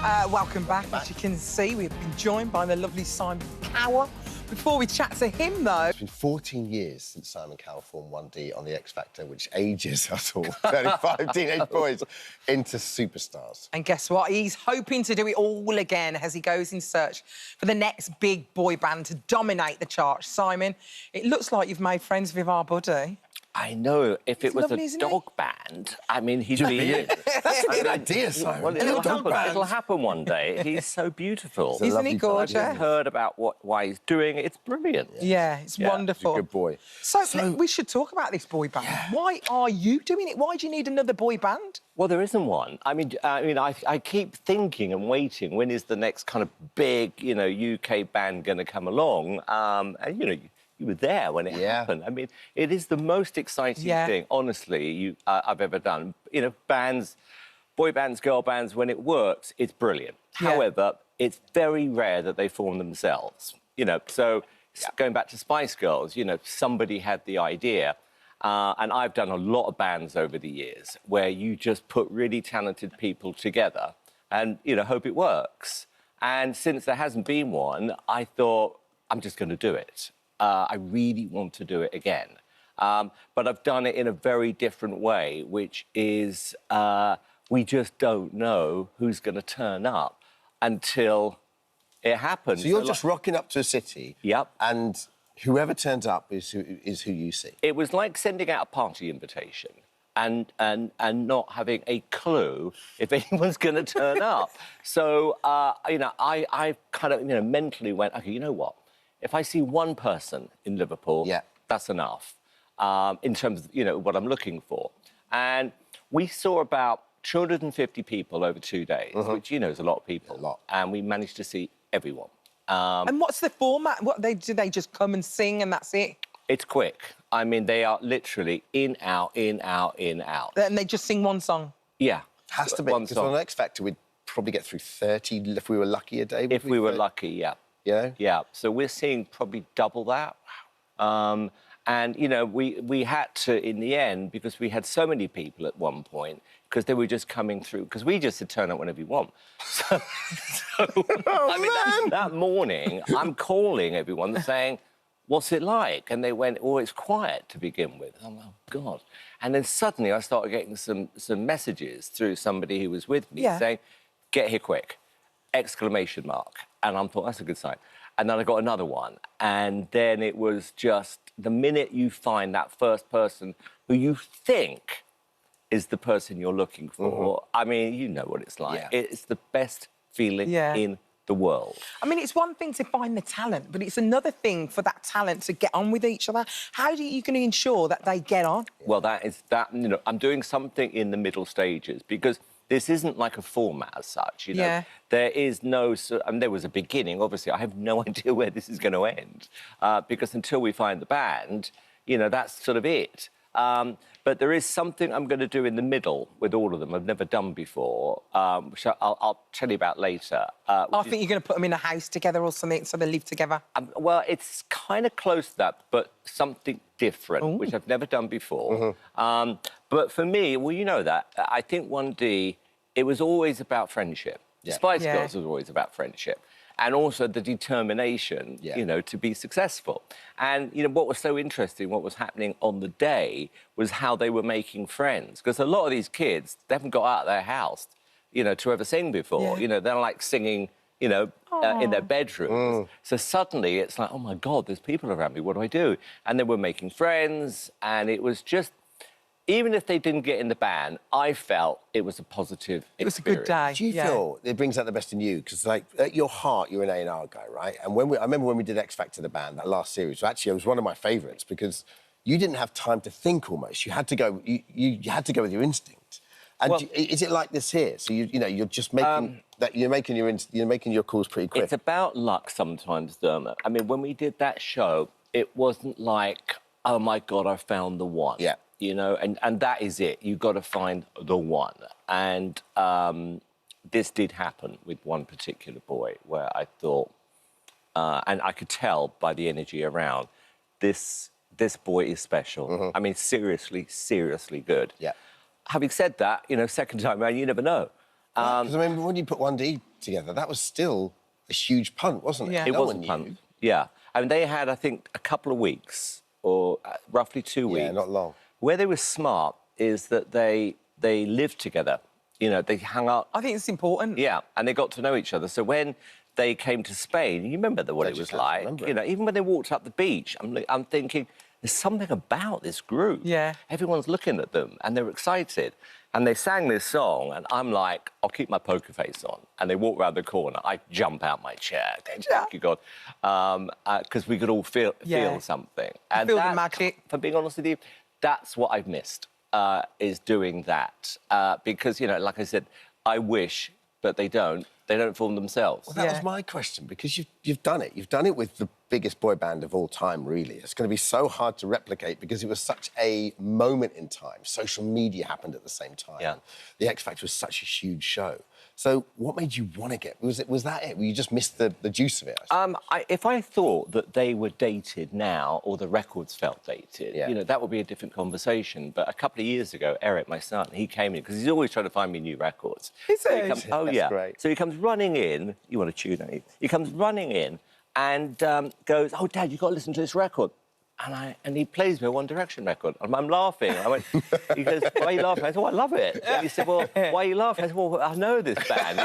Welcome back. As you can see, we've been joined by the lovely Simon Cowell. Before we chat to him, though... It's been 14 years since Simon Cowell formed 1D on the X Factor, which ages us all, 35 teenage boys, into superstars. And guess what? He's hoping to do it all again as he goes in search for the next big boy band to dominate the charts. Simon, it looks like you've made friends with our buddy. I know. If it was lovely, a dog band, I mean, he'd be... That's a good idea, Simon. Well, it'll happen one day. He's so beautiful. Isn't he gorgeous? I've heard about why he's doing it. It's brilliant. Yeah, it's wonderful. He's a good boy. So we should talk about this boy band. Yeah. Why are you doing it? Why do you need another boy band? Well, there isn't one. I keep thinking and waiting. When is the next kind of big, UK band going to come along? And you were there when it happened. I mean, it is the most exciting thing, honestly, I've ever done. Bands, boy bands, girl bands, when it works, it's brilliant. However, it's very rare that they form themselves. So going back to Spice Girls, somebody had the idea. And I've done a lot of bands over the years where you just put really talented people together and, hope it works. And since there hasn't been one, I thought, I'm just going to do it. I really want to do it again. But I've done it in a very different way, which is we just don't know who's going to turn up until it happens. So you're just rocking up to a city, and whoever turns up is who you see. It was like sending out a party invitation and not having a clue if anyone's going to turn up. So, I kind of, mentally went, OK, you know what? If I see one person in Liverpool, that's enough in terms of, what I'm looking for. And we saw about 250 people over 2 days, which, is a lot of people. A lot. And we managed to see everyone. And what's the format? Do they just come and sing and that's it? It's quick. I mean, they are literally in, out, in, out, in, out. And they just sing one song? Yeah. Has to be, because on X Factor, we'd probably get through 30 if we were lucky a day. If we were lucky, yeah. Yeah? Yeah, so we're seeing probably double that. And, we had to, in the end, because we had so many people at one point, because they were just coming through, because we just said turn up whenever you want. So that morning, I'm calling everyone saying, what's it like? And they went, oh, it's quiet to begin with. I'm like, oh, God. And then suddenly I started getting some messages through somebody who was with me saying, get here quick, ! And I thought, that's a good sign. And then I got another one. And then it was just the minute you find that first person who you think is the person you're looking for, I mean, you know what it's like. It's the best feeling in the world. I mean, it's one thing to find the talent, but it's another thing for that talent to get on with each other. How are you going to ensure that they get on? Well, I'm doing something in the middle stages because this isn't like a format as such, There is no... there was a beginning, obviously. I have no idea where this is going to end because until we find the band, that's sort of it. But there is something I'm going to do in the middle with all of them I've never done before, which I'll tell you about later. I think you're going to put them in a house together or something so they live together. Well, it's kind of close to that, but something different, which I've never done before. But for me, well, you know that. I think 1D, it was always about friendship. Spice Girls was always about friendship. And also the determination, to be successful. And, what was so interesting, what was happening on the day was how they were making friends. Because a lot of these kids, they haven't got out of their house, to ever sing before. They're like singing, in their bedrooms. So suddenly it's like, oh, my God, there's people around me. What do I do? And they were making friends. And it was just... Even if they didn't get in the band, I felt it was a positive experience. It was a good day. Do you feel it brings out the best in you? Because, like, at your heart, you're an A&R guy, right? And I remember when we did X Factor, the band, that last series, actually, it was one of my favourites because you didn't have time to think almost. You had to go, you had to go with your instinct. And is it like this here? So, you're just making... you're making your calls pretty quick. It's about luck sometimes, Dermot. I mean, when we did that show, it wasn't like, oh, my God, I found the one. Yeah. And that is it. You've got to find the one. And this did happen with one particular boy where I thought, and I could tell by the energy around, this boy is special. I mean, seriously, seriously good. Yeah. Having said that, second time around, you never know. Because, I mean, when you put 1D together, that was still a huge punt, wasn't it? Yeah. It No was one a knew. punt. Yeah. I mean, they had, I think, a couple of weeks, or roughly 2 weeks. Yeah, not long. Where they were smart is that they lived together. You know, they hung out. I think it's important. Yeah, and they got to know each other. So when they came to Spain, you remember what it was just have to like. remember You it. know, even when they walked up the beach, I'm thinking, there's something about this group. Yeah. Everyone's looking at them, and they're excited. And they sang this song, and I'm like, I'll keep my poker face on. And they walk around the corner. I jump out my chair. Thank you, God. Because we could all feel something. And feel the magic. For being honest with you, that's what I've missed, is doing that. Because, you know, like I said, I wish, but they don't form themselves. Well, that was my question, because you've done it. You've done it with the biggest boy band of all time, really. It's going to be so hard to replicate because it was such a moment in time. Social media happened at the same time. Yeah. The X Factor was such a huge show. So what made you want to get... Was that it? You just missed the juice of it? If I thought that they were dated now, or the records felt dated, you know, that would be a different conversation. But a couple of years ago, Eric, my son, he came in, because he's always trying to find me new records. Is So he? he comes, oh, That's yeah. great. So he comes running in. You want to tune, don't you? He comes running in and goes, oh, Dad, you've got to listen to this record. And he plays me a One Direction record. And I'm laughing. I went, he goes, why are you laughing? I said, oh, I love it. And he said, well, why are you laughing? I said, well, I know this band.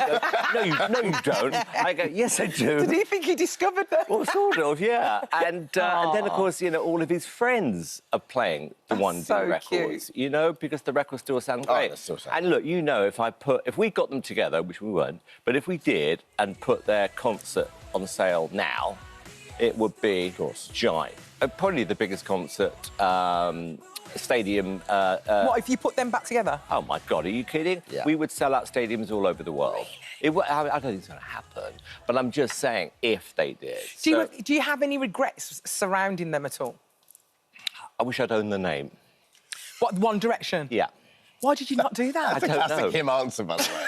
He goes, no, you don't. I go, yes, I do. Did he think he discovered that? Well, sort of, yeah. And then, of course, you know, all of his friends are playing the One so records, cute. you know, because the records still sound great. they still sound and look, you know, if we got them together, which we weren't, but if we did and put their concert on sale now, it would be, of course, giant. Probably the biggest concert, stadium. What, if you put them back together? Oh, my God, are you kidding? Yeah. We would sell out stadiums all over the world. I don't think it's going to happen, but I'm just saying if they did. Do you have any regrets surrounding them at all? I wish I'd owned the name. What, One Direction? Yeah. Why did you not do that? I don't know. Classic him answer, by the way.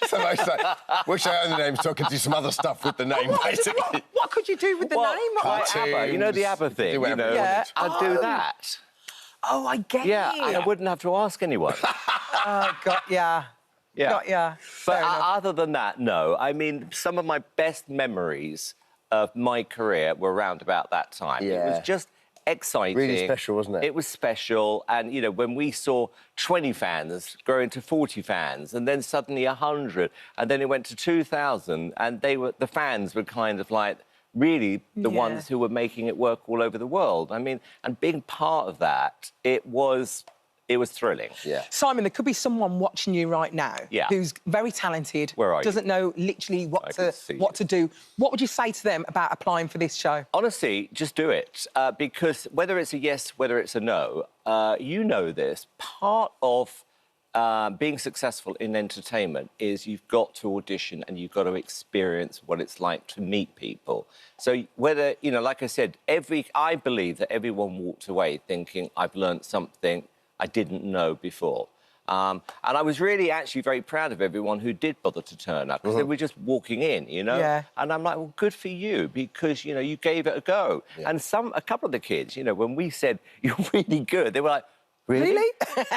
So I was like, wish I owned the name so I could do some other stuff with the name, basically. What could you do with the Well, name? like Cartoons, ABBA, you know the ABBA thing, do whatever you Yeah. I'd do that. Oh, I get Yeah, it. and I wouldn't have to ask anyone. Oh, got ya. Yeah. Got ya. But Fair enough. other than that, no. I mean, some of my best memories of my career were around about that time. It Yeah. was just exciting. Really special, wasn't it? It was special. And, you know, when we saw 20 fans grow into 40 fans, and then suddenly 100, and then it went to 2,000, and the fans were kind of like really the ones who were making it work all over the world. I mean, and being part of that, it was thrilling. Yeah. Simon, there could be someone watching you right now who's very talented, Where are you? doesn't know literally I can see what to do. What would you say to them about applying for this show? Honestly, just do it. Because whether it's a yes, whether it's a no, you know this, part of being successful in entertainment is you've got to audition and you've got to experience what it's like to meet people. So whether, you know, like I said, I believe that everyone walked away thinking, I've learned something I didn't know before. And I was really actually very proud of everyone who did bother to turn up, because they were just walking in, you know? Yeah. And I'm like, well, good for you, because, you know, you gave it a go. Yeah. And a couple of the kids, you know, when we said, you're really good, they were like, really?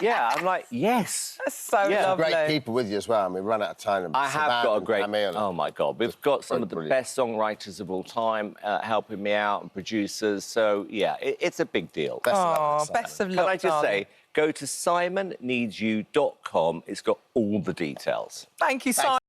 Yeah, I'm like, yes. That's so Yeah. lovely. Great people with you as well. I mean, we run out of time. I have got a great... Camille. Oh, my God. We've got some of the brilliant. best songwriters of all time helping me out, and producers. So, yeah, it's a big deal. Best of luck, Oh, Simon. best of luck, Can I just darling. say, go to simonneedsyou.com. It's got all the details. Thank you, Simon.